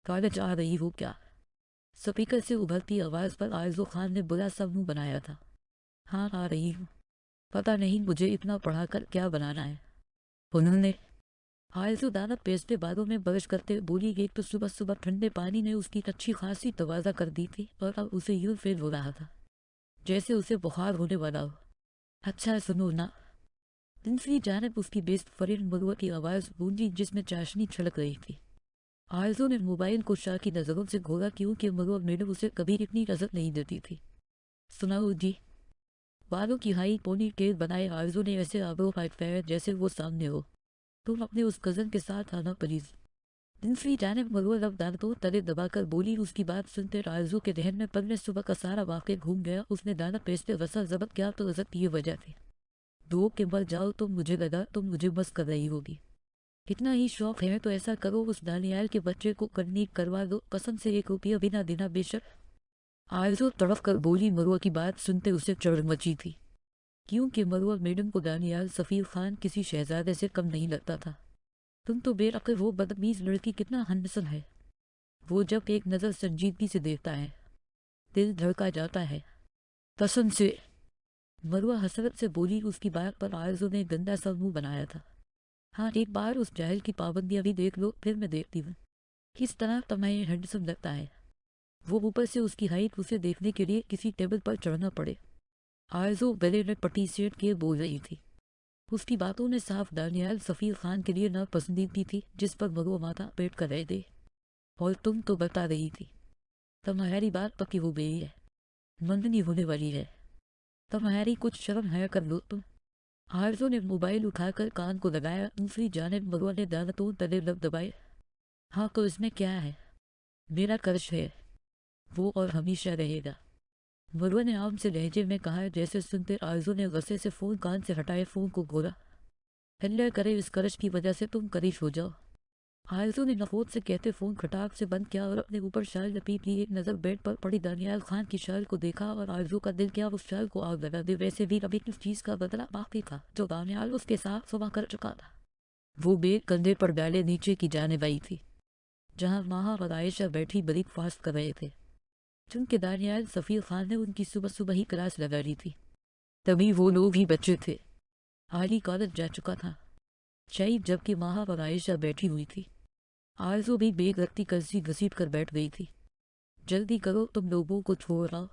College آ رہی ہو کیا؟ Speaker سے ابھرتی آواز پر آرزو خان نے برا سا منہ بنایا تھا۔ ہاں آ رہی ہوں، پتہ نہیں مجھے اتنا پڑھا کر کیا بنانا ہے۔ انہوں نے آرزو دانا پیستے بادوں میں برش کرتے بولی، ایک تو صبح صبح ٹھنڈے پانی نے اس کی اچھی خاصی توازہ کر دی تھی اور اب اسے یوں فیل ہو رہا تھا جیسے اسے بخار ہونے والا ہو۔ اچھا سنو نا۔ دوسری جانب اس کی بیسٹ فرینڈ مروہ کی آواز گونجی جس میں چاشنی چھلک رہی تھی۔ آرزو نے موبائل کو شاہ کی نظروں سے گھورا کیونکہ مروہ میڈم اسے کبھی اتنی عزت نہیں دیتی تھی۔ سناؤ جی۔ بالوں کی ہائی پونی ٹیل بنائے آرزو نے ایسے آبرو پھایا جیسے وہ سامنے ہو۔ تم اپنے اس کزن کے ساتھ آنا پلیز۔ دوسری جانب مروہ لب دانتوں تلے دبا کر بولی۔ اس کی بات سنتے آرزو کے ذہن میں پگلے صبح کا سارا واقع گھوم گیا۔ اس نے دانا پیستے وسا ضبط کیا تو عزت کی وجہ تھی۔ دو کے مر جاؤ تو مجھے لگا تم مجھے بس کر رہی ہوگی۔ کتنا ہی شوق ہے تو ایسا کرو، اس دانیال کے بچے کو کنیک کروا دو، قسم سے 1 روپیہ بنا دینا بے شک۔ آرزو تڑپ کر بولی۔ مروہ کی بات سنتے اسے چڑھ مچی تھی کیونکہ مروہ میڈم کو دانیال سفیر خان کسی شہزادے سے کم نہیں لگتا تھا۔ تم تو بے عقل ہو، بدتمیز لڑکی کتنا ہنسن ہے۔ وہ جب ایک نظر سنجیدگی سے دیکھتا ہے دل دھڑکا جاتا ہے۔ قسم سے، مروہ حسرت سے بولی۔ اس کی بات پر آرزو نے گندا سا منہ بنایا تھا۔ ہاں ایک بار اس جاہل کی پابندیاں بھی دیکھ لو، پھر میں دیکھتی ہوں کس طرح تمہیں ہینڈسم لگتا ہے۔ وہ اوپر سے اس کی ہائٹ اسے دیکھنے کے لیے کسی ٹیبل پر چڑھنا پڑے۔ آرزو گلے میں پٹی سیٹ کے بول رہی تھی۔ اس کی باتوں نے صاف دانیال سفیر خان کے لیے ناپسندیدگی تھی جس پر مروہ ماتھا پیٹ کر رہ دے۔ اور تم تو بتا رہی تھی تمہاری بات پکی ہو گئی ہے، منگنی ہونے والی ہے، تمہاری کچھ شرم ہے کر لو تم۔ آرزو نے موبائل اٹھا کر کان کو لگایا۔ دوسری جانب مروہ نے دانتوں تلے لب دبائے۔ ہاں تو اس میں کیا ہے، میرا کرش ہے وہ اور ہمیشہ رہے گا، مروہ نے عام سے لہجے میں کہا۔ جیسے سنتے آرزو نے غصے سے فون کان سے ہٹائے، فون کو گھورا۔ اللہ کرے اس کرش کی وجہ سے تم کرش ہو جاؤ، آرزو نے نفوت سے کہتے فون کھٹاک سے بند کیا اور اپنے اوپر شال لپیٹ لی۔ ایک نظر بیڈ پر پڑی دانیال خان کی شال کو دیکھا اور آرزو کا دل کیا اس شال کو آگ لگا دے۔ ویسے بھی ابھی اس چیز کا بدلہ باقی تھا جو دانیال اس کے ساتھ صبح کر چکا تھا۔ وہ بیگ کندھے پر ڈالے نیچے کی جانب آئی تھی جہاں ماہا اور عائشہ بیٹھی بریک فاسٹ کر رہے تھے، چونکہ دانیال سفیر خان نے ان کی صبح صبح ہی کلاس لگا لی تھی۔ تبھی وہ لوگ ہی بچے تھے، عالی کالج جا چکا تھا شاید، جبکہ ماہا اور عائشہ بیٹھی ہوئی تھی۔ آرزو بھی بیگ رکھتی کرسی گھسیٹ کر بیٹھ گئی تھی۔ جلدی کرو تم لوگوں کو چھوڑ آؤ،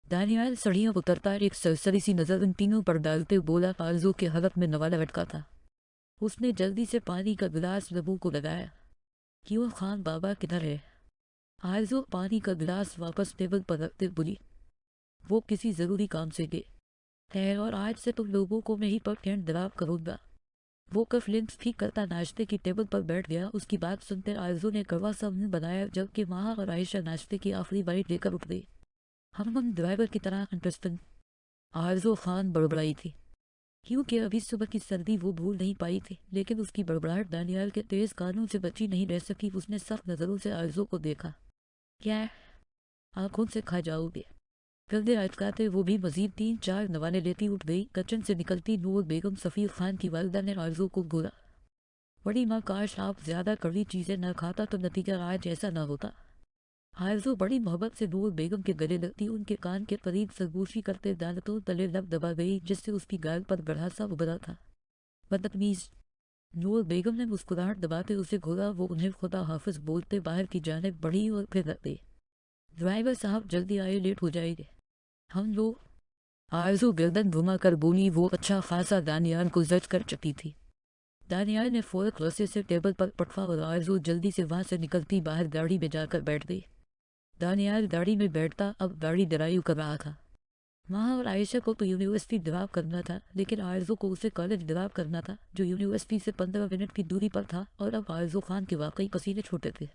دانیال سڑیاں اترتا ایک سرسری سی نظر ان تینوں پر ڈالتے بولا۔ آرزو کے حلق میں نوالا لٹکا تھا۔ اس نے جلدی سے پانی کا گلاس لبوں کو لگایا۔ کیوں خان بابا کدھر ہے؟ آرزو پانی کا گلاس واپس ٹیبل پر رکھتے بولی۔ وہ کسی ضروری کام سے گئے ہے اور آج سے تم لوگوں کو میں ہی پر کینٹ ڈراپ کروں گا۔ وہ کف لنکس ٹھیک کرتا ناشتے کی ٹیبل پر بیٹھ گیا۔ اس کی بات سنتے آرزو نے کڑوا سا منہ بنایا جبکہ ماہا اور عائشہ ناشتے کی آخری بائٹ لے کر اٹھ گئی۔ ہم ڈرائیور کی طرح انٹرسٹنگ، آرزو خان بڑبڑائی تھی کیونکہ ابھی صبح کی سردی وہ بھول نہیں پائی تھی، لیکن اس کی بڑبڑاہٹ دانیال کے تیز کانوں سے بچی نہیں رہ سکی۔ اس نے سخت نظروں سے آرزو کو دیکھا۔ کیا آنکھوں سے کھا جاؤ گے؟ گردے اٹکاتے وہ بھی مزید 3-4 نوالے لیتی اٹھ گئی۔ کچن سے نکلتی نور بیگم سفیر خان کی والدہ نے آرزو کو گھورا۔ بڑی ماں کاش آپ زیادہ کڑوی چیزیں نہ کھاتا تو نتیجہ آج ایسا نہ ہوتا۔ آرزو بڑی محبت سے نور بیگم کے گلے لگتی، ان کے کان کے قریب سرگوشی کرتے دانتوں تلے لب دبا گئی جس سے اس کی گال پر گڑھا سا ابھرا تھا۔ بدتمیز، نور بیگم نے مسکراہٹ دباتے اسے گھورا۔ وہ انہیں خدا حافظ بولتے باہر کی جانب بڑھی اور پھر رکھ گئی۔ ڈرائیور صاحب جلدی آئے، لیٹ ہو جائے گے ہم لوگ۔ آرزو گردن گھما کر بولی۔ وہ اچھا خاصا دانیال کو زج کر چکی تھی۔ دانیال نے فورک غصے سے ٹیبل پر پٹکا اور آرزو جلدی سے وہاں سے نکلتی باہر گاڑی میں جا کر بیٹھ گئی۔ دانیال گاڑی میں بیٹھتا اب گاڑی ڈرائیو کر رہا تھا۔ ماہا اور عائشہ کو تو یونیورسٹی ڈراپ کرنا تھا لیکن آرزو کو اسے کالج ڈراپ کرنا تھا جو یونیورسٹی سے 15 منٹ کی دوری پر تھا۔ اور اب آرزو خان کے واقعی پسینے چھوٹے تھے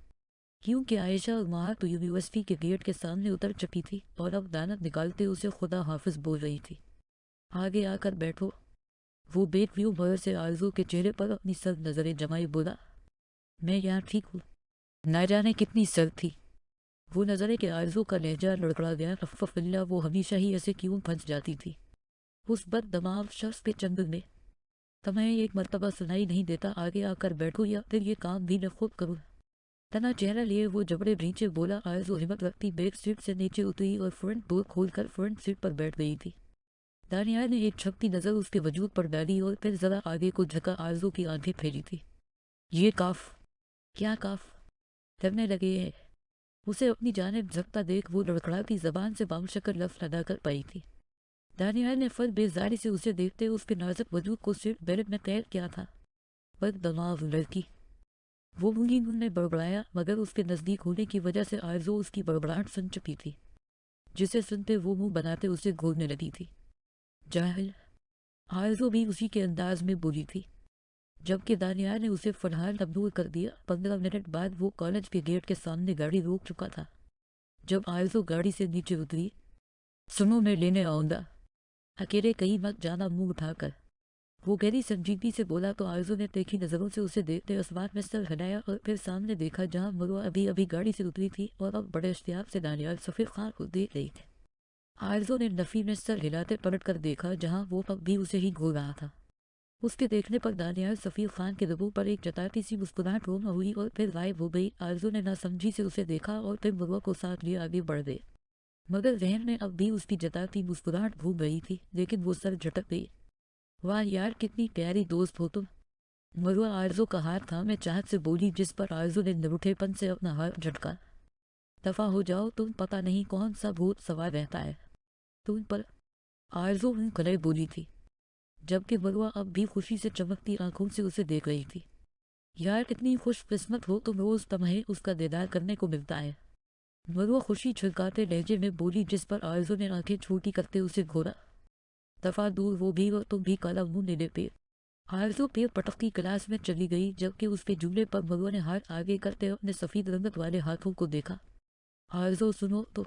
کیونکہ عائشہ اور ماہا تو یونیورسٹی کے گیٹ کے سامنے اتر چکی تھی اور اب دانت نکالتے اسے خدا حافظ بول رہی تھی۔ آگے آ کر بیٹھو، وہ بیک ویو مرر سے آرزو کے چہرے پر اپنی سرد نظریں جمائے بولا۔ میں یہاں ٹھیک ہوں، نہ جانے کتنی سرد تھی۔ وہ نظریں کہ آرزو کا لہجہ لڑکڑا گیا۔ افف اللہ، وہ ہمیشہ ہی ایسے کیوں پھنس جاتی تھی اس بد دماغ شخص کے چنگل میں۔ تمہیں ایک مرتبہ سنائی نہیں دیتا آگے آ کر بیٹھو یا پھر یہ کام بھی میں خود کروں؟ तना चेहरा लिए वो जबड़े नीचे बोला। आरज़ू हिम्मत रखती बैक सीट से नीचे उतरी और फ्रंट डोर खोलकर फ्रंट सीट पर बैठ गई थी। दानियाल ने एक छपती नज़र उसके वजूद पर डाली और फिर ज़रा आगे को झका आरज़ू की आंखें फेरी थी। ये काफ क्या काफ डरने लगे है। उसे अपनी जानिब झकता देख वो लड़खड़ाती जबान से बामशक्ल लफ्ज़ अदा कर पाई थी। दानियाल ने फल बेजारी से उसे देखते उसके नाजुक वजूद को सीट बेल्ट में कैद किया था। बददमाग लड़की, वो ने बड़बड़ाया, मगर उसके नज़दीक होने की वजह से आरज़ू उसकी बड़बड़ाहट सुन चुकी थी, जिसे सुनते वो मुंह बनाते उसे घूरने लगी थी। जाहिल, आरज़ू भी उसी के अंदाज में बोली थी। जबकि दानियाल ने उसे फरहाल अब्दूल कर दिया। 15 मिनट बाद वो कॉलेज के गेट के सामने गाड़ी रोक चुका था। जब आरज़ू गाड़ी से नीचे उतरी, सुनो मैं लेने आऊँगा, अकेले कहीं मत जाना, मुंह उठाकर, वो गहरी संजीदगी से बोला। तो आरज़ू ने तीखी नज़रों से उसे देखते अस्बात में सर हिलाया और फिर सामने देखा जहाँ मरुआ अभी अभी गाड़ी से उतरी थी और अब बड़े इश्तियाक से दानियाल सफ़ीर खान को देख रही थी। आरज़ू ने नफ़ी में सर हिलाते पलट कर देखा जहाँ वो अब भी उसे ही घूर रहा था। उसके देखने पर दानियाल सफ़ीर खान के रबों पर एक जताती सी मुस्कुराहट रोना हुई और फिर गायब हो गई। आरज़ू ने नासमझी से उसे देखा और फिर मरुआ को साथ लिए आगे बढ़ गए, मगर जहन में अब भी उसकी जताती मुस्कुराहट भूल गई थी, लेकिन वो सर झटक गई। वाह यार, कितनी प्यारी दोस्त हो तुम। मरुआ आरज़ू का हाथ थामे चाहत से बोली, जिस पर आरज़ू ने निरूठेपन से अपना हाथ झटका। दफा हो जाओ तुम, पता नहीं कौन सा भूत सवार रहता है तुम पर, आरज़ू गले बोली थी, जबकि मरुआ अब भी खुशी से चमकती आंखों से उसे देख रही थी। यार कितनी खुशकिस्मत हो तुम, रोज़ तुम्हें उसका दीदार करने को मिलता है, मरुआ खुशी छिलकाते लहजे में बोली, जिस पर आरज़ू ने आंखें छोटी करते उसे घोरा। दफा दूर, वो भी और तुम भी, काला मुंह ले पे। आरज़ू पेड़ पटकती क्लास में चली गई, जबकि उसके जूले पर मरुआ ने हाथ आगे करते अपने सफ़ेद रंगत वाले हाथों को देखा। आरज़ू सुनो तो,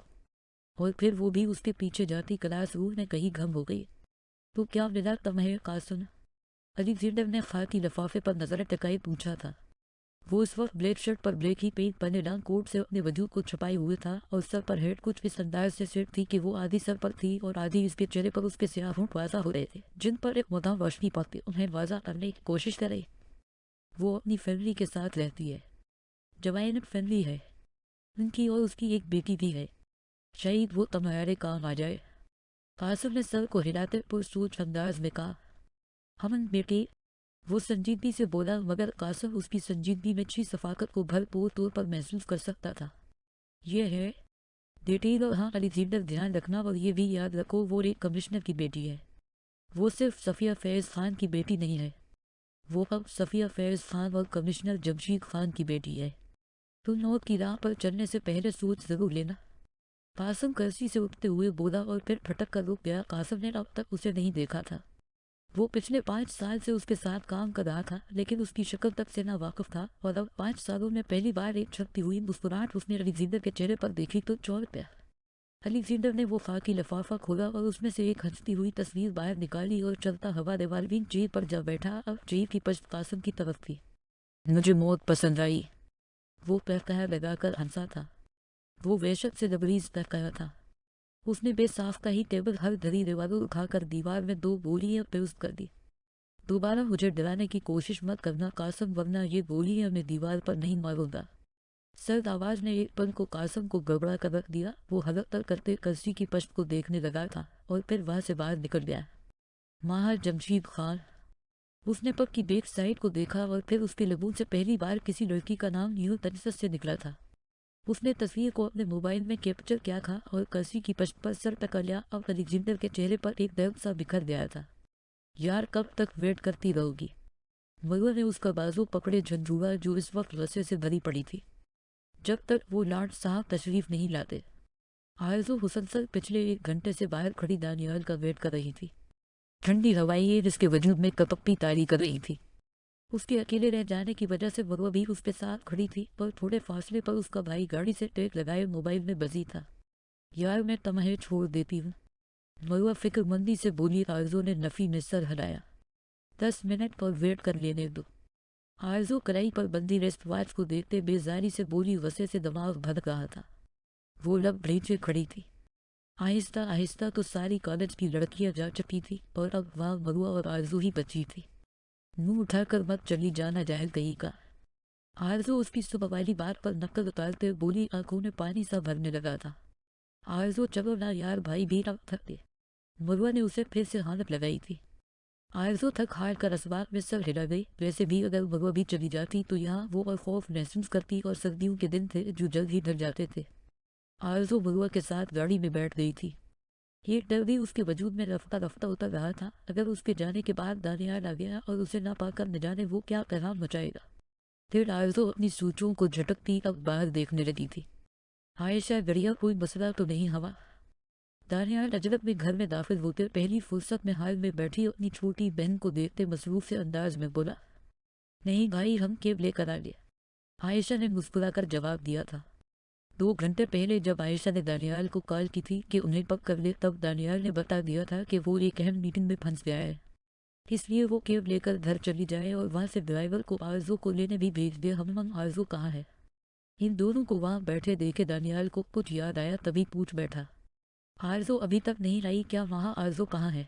और फिर वो भी उसके पीछे जाती क्लास रूम में कहीं गम हो गई। तो क्या मिला तुम्हें कासुन? अलेक्जेंडर ने खाकी लिफाफे पर नजर टिकाई पूछा था। वो इस वक्त ब्लैक शर्ट पर ब्लैक ही पेंट पहने डांग कोट से अपने वजूद को छुपाए हुए था और सर पर हेड कुछ इस अंदाज से सेट थी कि वो आधी सर पर थी और आधी इसके चेहरे पर उसके स्याह होंठ वाज़ा हो रहे थे, जिन पर एक मुदाम रोशनी पड़ती उन्हें वाज़ा करने की कोशिश करे। वो अपनी फैमिली के साथ रहती है, जवाइन फैमिली है उनकी, और उसकी एक बेटी भी है, शायद वो तुम्हारे काम आ जाए। कासिम ने सर को हिलाते पुरसोच अंदाज में कहा। हमन बेटी, वो संजीदगी से बोला, मगर कासिम उसकी संजीदगी में अच्छी सफाकत को भरपूर तौर पर महसूस कर सकता था। ये है बेटी, और हाँ अलेक्जेंडर, ध्यान रखना और ये भी याद रखो वो एक कमिश्नर की बेटी है। वो सिर्फ सफ़िया फैज़ खान की बेटी नहीं है, वो अब सफ़िया फैज़ खान और कमिश्नर जमशीद खान की बेटी है। तुम नौत की राह पर चलने से पहले सोच ज़रूर लेना। कासिम कर्सी से उठते हुए बोला और फिर फटक कर रुक गया। कासिम ने अब तक उसे नहीं देखा था। वो पिछले 5 साल से उसके साथ काम कर रहा था, लेकिन उसकी शक्ल तक से ना वाकिफ था, और अब 5 सालों में पहली बार एक छपती हुई मुस्कुराहट उसने अलेक्जेंडर के चेहरे पर देखी तो चौड़ गया। अलेक्जेंडर ने वो खाकी लिफाफा खोला और उसमें से एक हंसती हुई तस्वीर बाहर निकाली और चलता हवा रिवाल्विंग चेयर पर जा बैठा। अब चेयर की पश्त कासिम की तरफ थी। मुझे मौत पसंद आई, वो कहकहा लगाकर हंसा था। वो वहशत से लबरीज कहकहा था। उसने बेसाख्ता ही टेबल हर धरी रिवाल्वर उठाकर दीवार में 2 गोलियां पेश कर दी। दोबारा मुझे डराने की कोशिश मत करना कासिम, वरना ये गोलियां मैं दीवार पर नहीं मारूंगा। सर्द आवाज ने एक पल को कासिम को गड़बड़ा कर रख दिया। वो हलक करते कर्सी की पश्त को देखने लगा था और फिर वहां से बाहर निकल गया। माहर जमशीद खान, उसने पब की बैक साइड को देखा और फिर उसके लबों से पहली बार किसी लड़की का नाम यूं तनिसत से निकला था। उसने तस्वीर को अपने मोबाइल में कैप्चर किया था और कर्सी की पश्त पर सर टका लिया। अब अलेक्जेंडर के चेहरे पर एक दर्द सा बिखर गया था। यार कब तक वेट करती रहोगी? मरुआ ने उसका बाजू पकड़े झंझुआ, जो इस वक्त रस्से से भरी पड़ी थी, जब तक वो लाट साहब तशरीफ नहीं लाते। आरज़ू मुसलसल पिछले 1 घंटे से बाहर खड़ी दानियाल का वेट कर रही थी। ठंडी हवाएं जिसके वजूद में कपकपी तारी कर रही थी। उसके अकेले रह जाने की वजह से मरुआ भी उसके साथ खड़ी थी, पर थोड़े फासले पर उसका भाई गाड़ी से टेक लगाए मोबाइल में बजी था। यार मैं तुम्हें छोड़ देती हूँ, मरुआ फिक्रमंदी से बोली। आरज़ू ने नफ़ी में सर हिलाया। 10 मिनट पर वेट कर लेने दो। आरज़ू कलाई पर बंदी रेस्ट वॉच को देखते बेजारी से बोली। वसे से दिमाग भटक रहा था। वो लब नीचे खड़ी थी। आहिस्ता आहिस्ता तो सारी कॉलेज की लड़कियां जा चुकी थी और अब वहाँ मरुआ और आरज़ू ही बची थी। मुंह उठाकर मत चली जाना जाए गई का। आरज़ू उसकी सुबह वाली बात पर नकल उतारते बोली, आंखों में पानी सा भरने लगा था। आरज़ू चलो ना यार, भाई भी ना थकते। मरुआ ने उसे फिर से हालत लगाई थी। आरज़ू थक हार कर असबाब में सर हिला गई। वैसे भी अगर मरुआ भी चली जाती तो यहाँ वो और खौफ महसूस करती, और सर्दियों के दिन थे जो जल्द ही ढल जाते थे। आरज़ू मरुआ के साथ गाड़ी में बैठ गई थी। ये डर भी उसके वजूद में रफ्ता रफ्ता उतर रहा था। अगर उसके जाने के बाद दानियाल आ गया और उसे ना पाकर न जाने वो क्या पैगाम मचाएगा। फिर आरज़ू अपनी सोचों को झटकती अब बाहर देखने लगी थी। आयशा बढ़िया, कोई मसला तो नहीं हवा। दानियाल अजरब में घर में दाखिल होते पहली फुर्सत में हाल में बैठी अपनी छोटी बहन को देखते मसरूफ से अंदाज में बोला, नहीं भाई, हम केब लेकर आ गए। आयशा ने मुस्कुराकर जवाब दिया था। 2 घंटे पहले जब आयशा ने दानियाल को कॉल की थी कि उन्हें पक कर ले, तब दानियाल ने बता दिया था कि वो एक अहम मीटिंग में फंस गया है, इसलिए वो केब लेकर घर चली जाए और वहाँ से ड्राइवर को आरज़ू को लेने भी भेज दे। हम आरज़ू कहाँ है? इन दोनों को वहाँ बैठे देखे दानियाल को कुछ याद आया, तभी पूछ बैठा, आरज़ू अभी तक नहीं लाई क्या? वहाँ आरज़ू कहाँ है?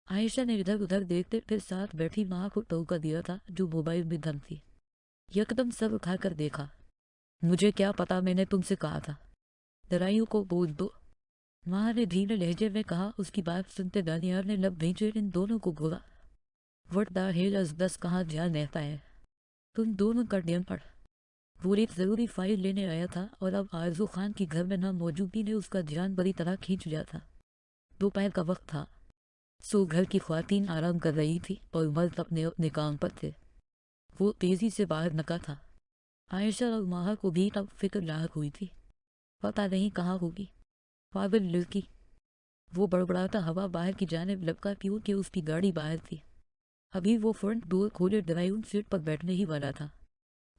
आयशा ने इधर उधर देखते फिर साथ बैठी माँ को टोका दिया था जो मोबाइल में धन थी। यकदम सर उठाकर देखा। मुझे क्या पता, मैंने तुमसे कहा था दराइयों को बोझ दो, माँ ने धीमे लहजे में कहा। उसकी बात सुनते दानियाल ने लब भेजे इन दोनों को घोरा। वट द हेल इज़ दस, कहाँ ध्यान रहता है तुम दोनों का डेम पर। वो एक ज़रूरी फाइल लेने आया था और अब आरज़ू खान की घर में ना मौजूदगी ने उसका ध्यान बड़ी तरह खींच लिया था। दोपहर का वक्त था, सो घर की ख्वातीन आराम कर रही थी और मर्द अपने अपने काम पर थे। वो तेज़ी से बाहर निकला था। आयशा और माहा को भी अब फिक्र लाहक हुई थी। पता नहीं कहाँ होगी पागल लड़की। वो बड़बड़ाता हवा बाहर की जानिब लपका क्योंकि उसकी गाड़ी बाहर थी। अभी वो फ्रंट डोर खोले ड्राइविंग सीट पर बैठने ही वाला था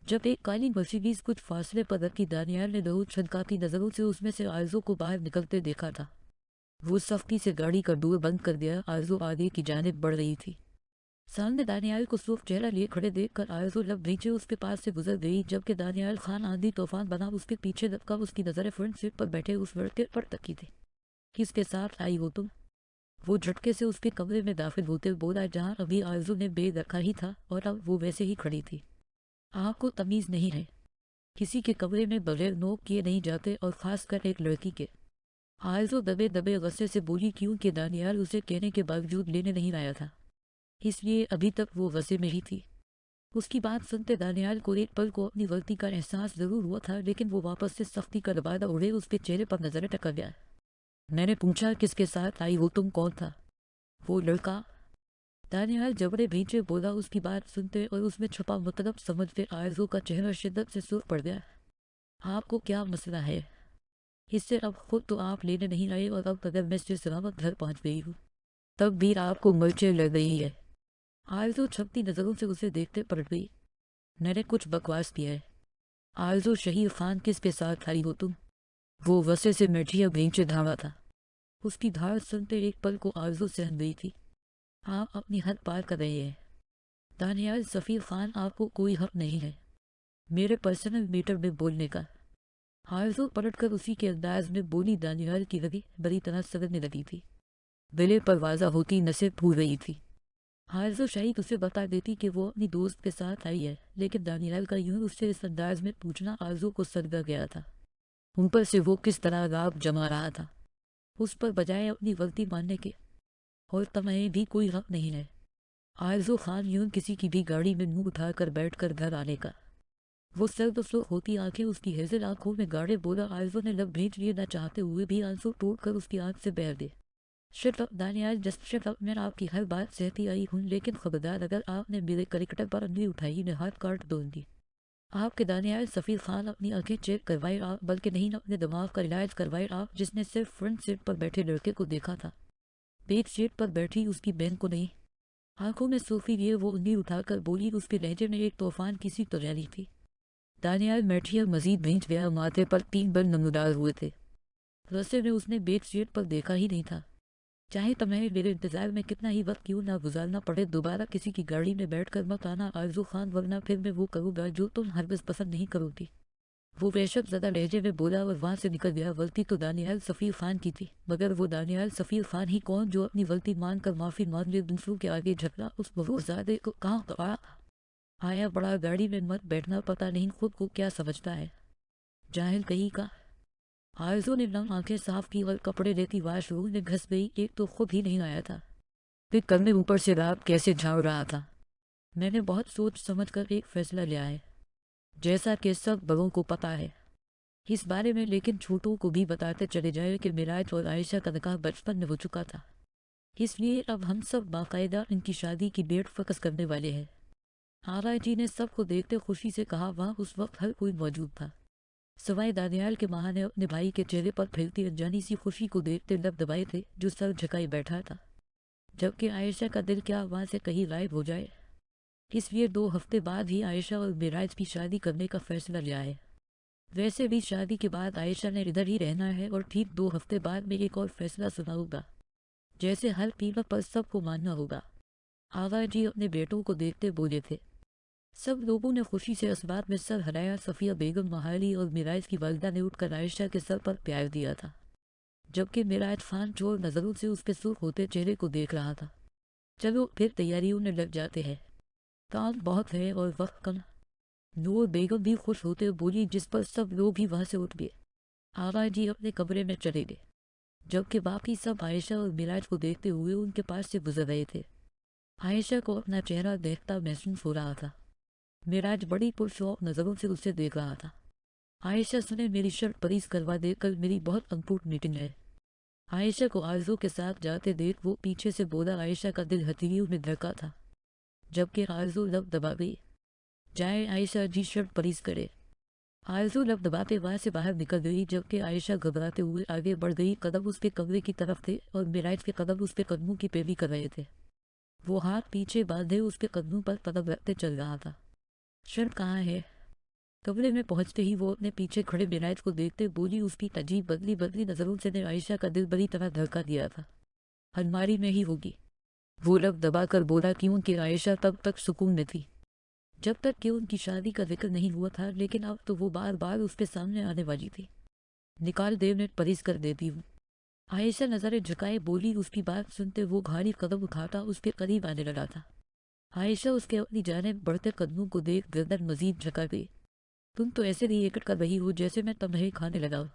जब एक काली मर्सिडीज कुछ फासले पर रखी। दानियाल ने बहुत छनकाती नजरों से उसमें से आरज़ू को बाहर निकलते देखा था। वो सख्ती से गाड़ी का डोर बंद कर दिया। आरज़ू आगे की जानिब बढ़ रही थी। सामने दानियाल को सूफ चेहरा लिए खड़े देखकर आरज़ू लब नीचे उसके पास से गुजर गई, जबकि दानियाल खान आंधी तूफान बना उसके पीछे दबका उसकी नजरें फ्रंट सीट पर बैठे उस लड़के पर तकी थी। किसके साथ आई हो तुम? वो झटके से उसके कमरे में दाखिल होते बोला, जहाँ अभी आरज़ू ने बेग रखा ही था और अब वो वैसे ही खड़ी थी। आपको तमीज़ नहीं है, किसी के कमरे में बगैर नोक किए नहीं जाते, और ख़ासकर एक लड़की के। आरज़ू दबे दबे गुस्से से बोली, क्योंकि दानियाल उसे कहने के बावजूद लेने नहीं आया था, इसलिए अभी तक वो गुस्से में ही थी। उसकी बात सुनते दानियाल को एक पल को अपनी गलती का एहसास ज़रूर हुआ था, लेकिन वो वापस से सख्ती का दबादा उड़े उसके चेहरे पर नजरें टक गया। मैंने पूछा किसके साथ आई हो तुम? कौन था वो लड़का? दानियाल जबड़े भींचे बोला। उसकी बात सुनते और उसमें छुपा मतलब समझते आरज़ू का चेहरा शिद्दत से सुर्ख पड़ गया। आपको क्या मसला है? इससे अब खुद तो आप लेने नहीं आए, और अब अगर मैं सलामत घर पहुंच गई हूँ तब भी आपको मिर्चें लग रही है। आरज़ू छपती नज़रों से उसे देखते पलट गई। मैंने कुछ बकवास किया है? आरज़ू शहीद खान किसके साथ खड़ी हो तुम? वो वसे से मिर्चिया भींचे धावा था। उसकी धार सुनते एक पल को आरज़ू सहन गई थी। आप अपनी हद पार कर रहे हैं दानियाल। सफ़ीर खान, आपको कोई हक नहीं है मेरे पर्सनल मीटर में बोलने का। आरज़ू पलटकर उसी के अंदाज में बोली। दानियाल की रगी बड़ी तरह सगरने लगी थी। दिले पर वाजा होती नसें फूल रही थी। आरज़ू शायद उसे बता देती कि वो अपनी दोस्त के साथ आई है, लेकिन दानियाल का यूं उससे इस अंदाज में पूछना आरज़ू को सदगा गया था। उन पर से वो किस तरह राब जमा रहा था उस पर, बजाय अपनी गलती मानने के। और तुम्हें भी कोई हक नहीं है आरज़ू खान यूं किसी की भी गाड़ी में मुंह उठाकर बैठकर घर आने का। वो सर्द होती आंखें उसकी हेजल आंखों में गाड़े बोला। आरज़ू ने लब भेज लिए, न चाहते हुए भी आंसू तोड़कर उसकी आंख से बह दे। Shut up Daniyal, just shut up. मैं आपकी हर बात सहती आई हूँ, लेकिन खबरदार अगर आपने मेरे करेक्टर पर उंगली उठाई ने हाथ काट दूंगी। आपके दानियाल। सफ़ीर खान अपनी आंखें चेक करवाए आप, बल्कि नहीं अपने दिमाग का इलाज करवाए आप, जिसने सिर्फ फ्रंट सीट पर बैठे लड़के को देखा था, बैक सीट पर बैठी उसकी बहन को नहीं। आंखों में सूफी लिए वो उंगली उठाकर बोली। उसके लहजे में एक तूफान किसी तो रैली थी। दानियाल मैठिया मजीद भींच गया। माथे पर 3 बल नमूदार हुए थे। रस्ते में उसने बैक सीट पर देखा ही नहीं था। चाहे तुम्हें मेरे इंतजार में कितना ही वक्त क्यों ना गुजारना पड़े, दोबारा किसी की गाड़ी में बैठकर मत आना आरज़ू खान, वरना फिर मैं वो करूँगा जो तुम हरगिज़ पसंद नहीं करोगी। वो वहशत ज़्यादा लहजे में बोला और वहाँ से निकल गया। गलती तो दानियाल सफ़ीर खान की थी, मगर वो दानियाल सफ़ीर खान ही कौन जो अपनी गलती मानकर माफ़ी मांग ले दूसरों के आगे झगड़ा उस बहुत ज़्यादा को कहाँ آیا بڑا گاڑی میں مت بیٹھنا، پتہ نہیں خود کو کیا سمجھتا ہے، جاہل کہیں کا۔ آرزو نے نم آنکھیں صاف کی اور کپڑے لیتی واش روم میں گھس گئی۔ ایک تو خود ہی نہیں آیا تھا، پھر کل میں اوپر سے رات کیسے جھاڑ رہا تھا۔ میں نے بہت سوچ سمجھ کر ایک فیصلہ لیا ہے، جیسا کہ سب بڑوں کو پتہ ہے اس بارے میں، لیکن چھوٹوں کو بھی بتاتے چلے جائے کہ معراج اور عائشہ کا نکاح بچپن میں ہو چکا تھا، اس لیے اب ہم سب باقاعدہ ان کی شادی کی ڈیٹ فکس کرنے والے ہیں۔ آرا جی نے سب کو دیکھتے خوشی سے کہا۔ وہاں اس وقت ہر کوئی موجود تھا سوائے دانیال کے۔ ماں نے اپنے بھائی کے چہرے پر پھیلتی انجانی سی خوشی کو دیکھتے لب دبائے تھے، جو سر جھکائے بیٹھا تھا، جبکہ عائشہ کا دل کیا وہاں سے کہیں غائب ہو جائے۔ اس لیے 2 ہفتے بعد ہی عائشہ اور معراج کی شادی کرنے کا فیصلہ لیا ہے۔ ویسے بھی شادی کے بعد عائشہ نے ادھر ہی رہنا ہے، اور ٹھیک 2 ہفتے بعد میں ایک اور فیصلہ سناؤں گا، جیسے ہر قیمت پر سب کو ماننا ہوگا۔ آغا جی اپنے بیٹوں کو دیکھتے بولے تھے۔ سب لوگوں نے خوشی سے اسبات میں سر ہلایا۔ صفیہ بیگم، مہالی اور معراج کی والدہ نے اٹھ کر عائشہ کے سر پر پیار دیا تھا، جبکہ معراج خان چور نظروں سے اس کے سرخ ہوتے چہرے کو دیکھ رہا تھا۔ چلو پھر تیاریوں میں لگ جاتے ہیں، کام بہت ہے اور وقت کم۔ نور بیگم بھی خوش ہوتے بولی، جس پر سب لوگ ہی وہاں سے اٹھ گئے۔ آغا جی اپنے کمرے میں چلے گئے، جبکہ باقی سب عائشہ اور معراج کو دیکھتے ہوئے ان کے پاس سے گزر رہے تھے۔ عائشہ کو اپنا چہرہ دیکھتا محسوس ہو رہا تھا۔ معراج بڑی پرشوق نظروں سے اسے دیکھ رہا تھا۔ عائشہ سنے میری شرٹ پریس کروا دے، کل میری بہت امپورٹ میٹنگ ہے۔ عائشہ کو آرزو کے ساتھ جاتے دیکھ وہ پیچھے سے بولا۔ عائشہ کا دل ہتھیلیوں میں دھڑکا تھا، جبکہ آرزو لب دبا گئی۔ جائے عائشہ جی شرٹ پریس کرے۔ آرزو لب دباتے وہاں سے باہر نکل گئی، جبکہ عائشہ گھبراتے ہوئے آگے بڑھ گئی۔ قدم اس کے کمرے کی طرف تھے اور معراج کے قدم اس کے قدموں کی پیروی کر رہے تھے۔ وہ ہاتھ پیچھے باندھے اس کے قدموں پر قدم رکھتے چل رہا تھا۔ شرٹ کہاں ہے؟ کمرے میں پہنچتے ہی وہ اپنے پیچھے کھڑے معراج کو دیکھتے بولی۔ اس کی عجیب بدلی نظروں سے نے عائشہ کا دل بڑی طرح دھڑکا دیا تھا۔ الماری میں ہی ہوگی، وہ لب دبا کر بولا، کیونکہ عائشہ تب تک سکون میں تھی جب تک کہ ان کی شادی کا ذکر نہیں ہوا تھا، لیکن اب تو وہ بار بار اس کے سامنے آنے والی تھی۔ نکال دے، منٹ پریس کر دیتی ہوں۔ عائشہ نظریں جھکائے بولی۔ اس کی بات سنتے وہ بھاری قدم اٹھاتا اس کے قریب آنے لگا تھا۔ عائشہ اس کے اپنی جانب بڑھتے قدموں کو دیکھ گردن مزید جھکا گئی۔ تم تو ایسے نہیں ایکٹ کر رہی ہو جیسے میں تمہیں کھانے لگا ہوں۔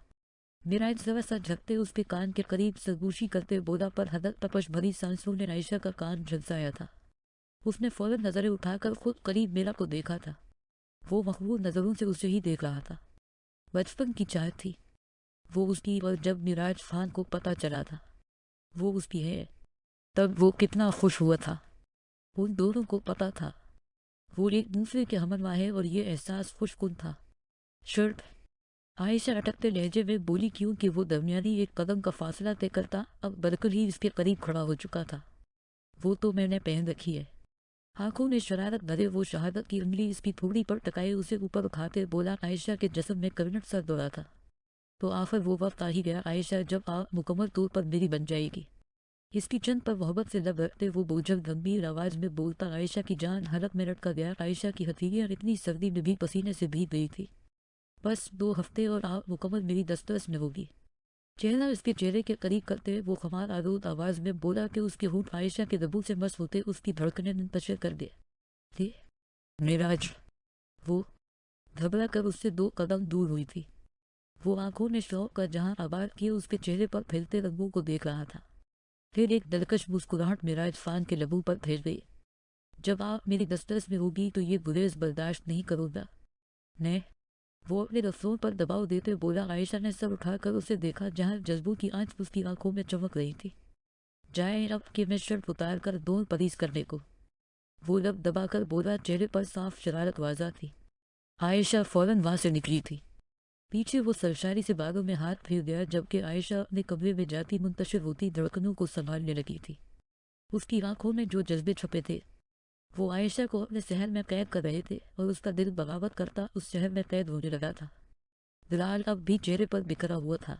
معراج ذرا سا جھکتے اس کے کان کے قریب سرگوشی کرتے بولا، پر حدت تپش بھری سانسوں نے عائشہ کا کان جھنسایا تھا۔ اس نے فوراً نظریں اٹھا کر خود قریب میرا کو دیکھا تھا۔ وہ مخبول نظروں سے اسے ہی دیکھ رہا تھا۔ بچپن کی چاہت تھی وہ اس کی، اور جب معراج خان کو پتہ چلا تھا وہ اس کی ہے، تب وہ کتنا خوش ہوا تھا۔ ان دونوں کو پتہ تھا وہ ایک دوسرے کے ہمنوا ہے، اور یہ احساس خوش کن تھا۔ شرٹ، عائشہ اٹکتے لہجے میں بولی، کیونکہ وہ درمیانی ایک قدم کا فاصلہ طے کرتا اب بالکل ہی اس کے قریب کھڑا ہو چکا تھا۔ وہ تو میں نے پہن رکھی ہے۔ آنکھوں میں شرارت بھرے وہ شہادت کی انگلی اس کی تھوڑی پر ٹکائے اسے اوپر اٹھاتے بولا۔ عائشہ کے جسم میں کرنٹ سر دوڑا تھا۔ تو آخر وہ وقت آ ہی گیا عائشہ، جب آپ مکمل طور پر میری بن جائے گی۔ اس کی چند پر محبت سے لب رکھتے وہ بوجھل گمبھیر آواز میں بولتا۔ عائشہ کی جان حلق میں لٹکا گیا۔ عائشہ کی ہتھیلیاں اتنی سردی میں بھی پسینے سے بھیگ گئی تھی۔ بس 2 ہفتے اور آپ مکمل میری دسترس میں ہوگی۔ چہرہ اس کے چہرے کے قریب کرتے وہ خمار آلود آواز میں بولا کہ اس کے ہونٹ عائشہ کے لبوں سے مس ہوتے اس کی دھڑکنیں منتشر کر دے تھے۔ معراج، وہ گھبرا کر اس سے 2 قدم دور ہوئی تھی۔ وہ آنکھوں میں شوق کا جہاں آباد کیے اس کے چہرے پر پھیلتے رنگوں کو دیکھ رہا تھا۔ پھر ایک دلکش مسکراہٹ معراج خان کے لبوں پر پھیل گئی۔ جب آپ میری دسترس میں ہوگی تو یہ گریز برداشت نہیں کروں گا۔ نے وہ اپنے لفظوں پر دباؤ دیتے بولا۔ عائشہ نے سر اٹھا کر اسے دیکھا، جہاں جذبوں کی آنچ اس کی آنکھوں میں چمک رہی تھی۔ جائے اب کہ میں شرٹ اتار کر دوں پریس کرنے کو، وہ لب دبا کر بولا، چہرے پر صاف شرارت واضح تھی۔ عائشہ فوراً وہاں سے نکلی تھی۔ پیچھے وہ سرشاری سے بالوں میں ہاتھ پھیر گیا، جبکہ عائشہ اپنے کمرے میں جاتی منتشر ہوتی دھڑکنوں کو سنبھالنے لگی تھی۔ اس کی آنکھوں میں جو جذبے چھپے تھے وہ عائشہ کو اپنے شہر میں قید کر رہے تھے، اور اس کا دل بغاوت کرتا اس شہر میں قید ہونے لگا تھا۔ دلال اب بھی چہرے پر بکھرا ہوا تھا۔